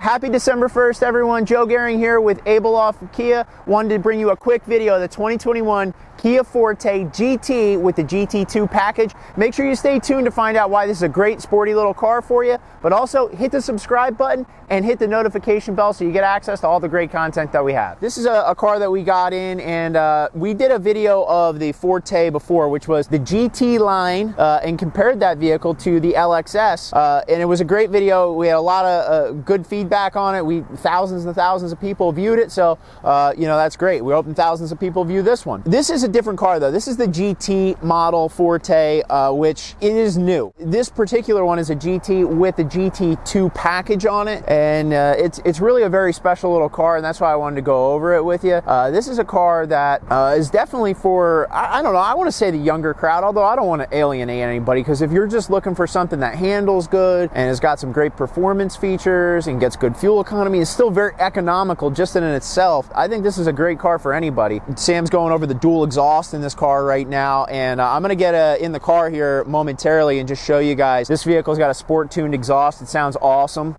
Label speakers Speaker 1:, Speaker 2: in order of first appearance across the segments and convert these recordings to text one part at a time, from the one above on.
Speaker 1: Happy December 1st, everyone. Joe Gehring here with Abeloff Kia. Wanted to bring you a quick video of the 2021 Kia Forte GT with the GT2 package. Make sure you stay tuned to find out why this is a great sporty little car for you, but also hit the subscribe button and hit the notification bell so you get access to all the great content that we have. This is a car that we got in, and we did a video of the Forte before, which was the GT line, and compared that vehicle to the LXS, and it was a great video. We had a lot of good feedback on it. Thousands and thousands of people viewed it, so you know, that's great. We're hoping thousands of people view this one. This is a different car though. This is the GT model Forte, which it is new. This particular one is a GT with the GT2 package on it, and it's really a very special little car, and that's why I wanted to go over it with you. This is a car that is definitely for, I don't know, I want to say the younger crowd, although I don't want to alienate anybody, because if you're just looking for something that handles good and has got some great performance features and gets good fuel economy, is still very economical just in itself, I think this is a great car for anybody. Sam's going over the dual exhaust in this car right now, and I'm gonna get in the car here momentarily and just show you guys. This vehicle's got a sport tuned exhaust. It sounds awesome.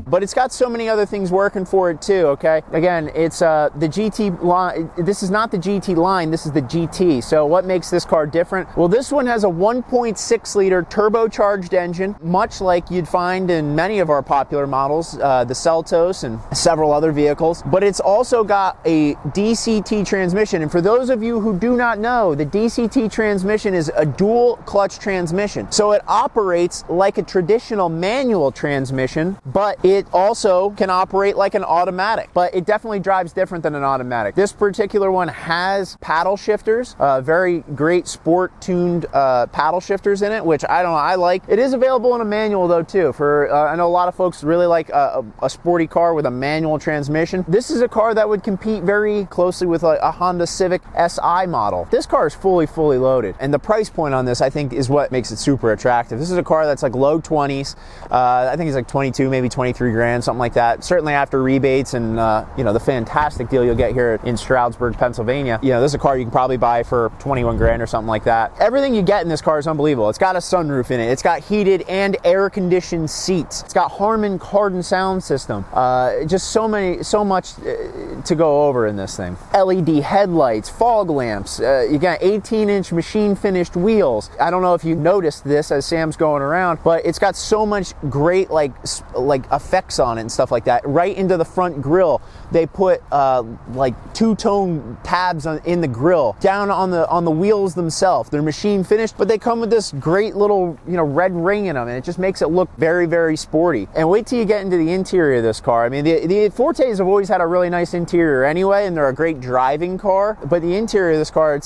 Speaker 1: But it's got so many other things working for it too, okay? Again, it's the GT line. This is not the GT line, this is the GT. So what makes this car different? Well, this one has a 1.6 liter turbocharged engine, much like you'd find in many of our popular models, the Seltos and several other vehicles. But it's also got a DCT transmission. And for those of you who do not know, the DCT transmission is a dual clutch transmission. So it operates like a traditional manual transmission, but it also can operate like an automatic, but it definitely drives different than an automatic. This particular one has paddle shifters, very great sport tuned paddle shifters in it, which I like. It is available in a manual though too. For I know a lot of folks really like a sporty car with a manual transmission. This is a car that would compete very closely with a Honda Civic SI model. This car is fully loaded, and the price point on this I think is what makes it super attractive. This is a car that's like low 20s. I think it's like 22, maybe 23 grand, something like that. Certainly after rebates and you know, the fantastic deal you'll get here in Stroudsburg, Pennsylvania. You know, this is a car you can probably buy for 21 grand or something like that. Everything you get in this car is unbelievable. It's got a sunroof in it. It's got heated and air conditioned seats. It's got Harman Kardon sound system. Just so much to go over in this thing. LED headlights, fog lamps. You got 18-inch machine finished wheels. I don't know if you noticed this as Sam's going around, but it's got so much great like effects on it and stuff like that. Right into the front grille, they put like two-tone tabs in the grille, down on the wheels themselves. They're machine finished, but they come with this great little, you know, red ring in them, and it just makes it look very sporty. And wait till you get into the interior of this car. I mean, the Fortes have always had a really nice interior anyway, and they're a great driving car, but the interior of this car,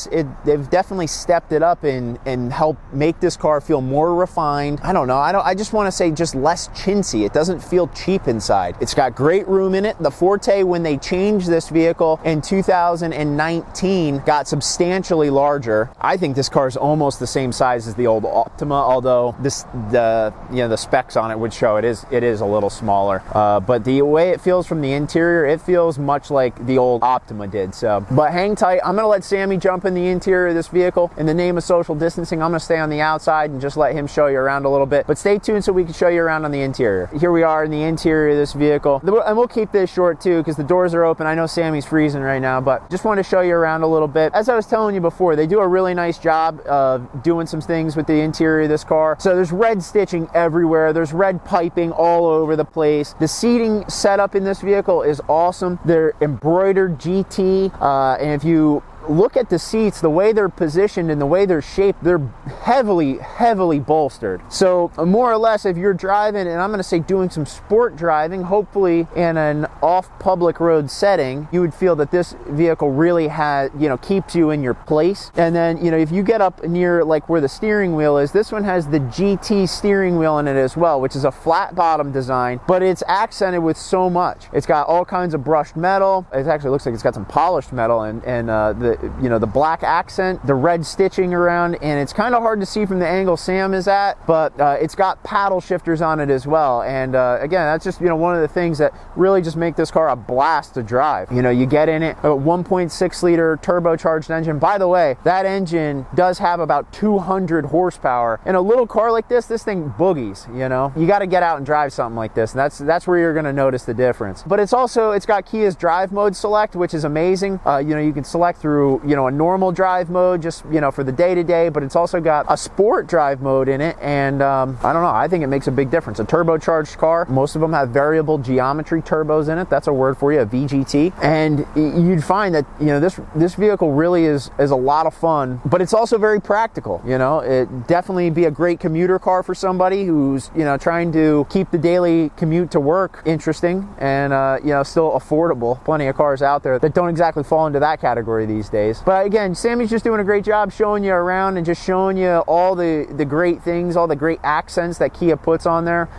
Speaker 1: they've definitely stepped it up and helped make this car feel more refined. I don't know, I just want to say just less chintzy. It doesn't feel cheap inside. It's got great room in it. The Forte, when they changed this vehicle in 2019, got substantially larger. I think this car is almost the same size as the old Optima, although the specs on it would show it is a little smaller. But the way it feels from the interior, it feels much like the old Optima did. So, but hang tight. I'm gonna let Sammy jump in the interior of this vehicle. In the name of social distancing, I'm gonna stay on the outside and just let him show you around a little bit. But stay tuned so we can show you around on the interior. Here we are in the interior of this vehicle, and we'll keep this short too because the doors are open. I know Sammy's freezing right now, but just wanted to show you around a little bit. As I was telling you before, they do a really nice job of doing some things with the interior of this car. So there's red stitching everywhere. There's red piping all over the place. The seating setup in this vehicle is awesome. They're embroidered GT, and if you look at the seats, the way they're positioned and the way they're shaped, they're heavily bolstered. So more or less, if you're driving, and I'm going to say doing some sport driving, hopefully in an off public road setting, you would feel that this vehicle really has, you know, keeps you in your place. And then, you know, if you get up near like where the steering wheel is, this one has the GT steering wheel in it as well, which is a flat bottom design, but it's accented with so much. It's got all kinds of brushed metal. It actually looks like it's got some polished metal, and the black accent, the red stitching around, and it's kind of hard to see from the angle Sam is at, but it's got paddle shifters on it as well. And again, that's just one of the things that really just make this car a blast to drive. You get in it, a 1.6 liter turbocharged engine. By the way, that engine does have about 200 horsepower. In a little car like this thing boogies. You got to get out and drive something like this, and that's where you're going to notice the difference. But it's got Kia's drive mode select, which is amazing. You can select through a normal drive mode, just for the day-to-day, but it's also got a sport drive mode in it, and I don't know, I think it makes a big difference. A turbocharged car, most of them have variable geometry turbos in it. That's a word for you, a VGT. And you'd find that this vehicle really is a lot of fun, but it's also very practical. It definitely be a great commuter car for somebody who's trying to keep the daily commute to work interesting and still affordable. Plenty of cars out there that don't exactly fall into that category these days. But again, Sammy's just doing a great job showing you around and just showing you all the great things, all the great accents that Kia puts on there.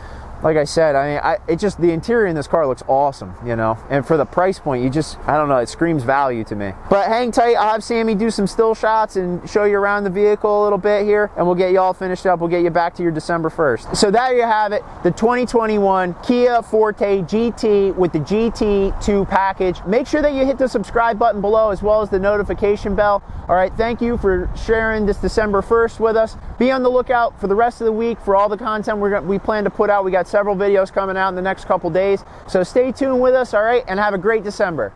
Speaker 1: Like I said, the interior in this car looks awesome, and for the price point, I don't know, it screams value to me. But hang tight, I'll have Sammy do some still shots and show you around the vehicle a little bit here, and we'll get you all finished up. We'll get you back to your December 1st. So there you have it, the 2021 Kia Forte GT with the GT2 package. Make sure that you hit the subscribe button below as well as the notification bell. All right, thank you for sharing this December 1st with us. Be on the lookout for the rest of the week for all the content we plan to put out. We got several videos coming out in the next couple days, so stay tuned with us, all right, and have a great December.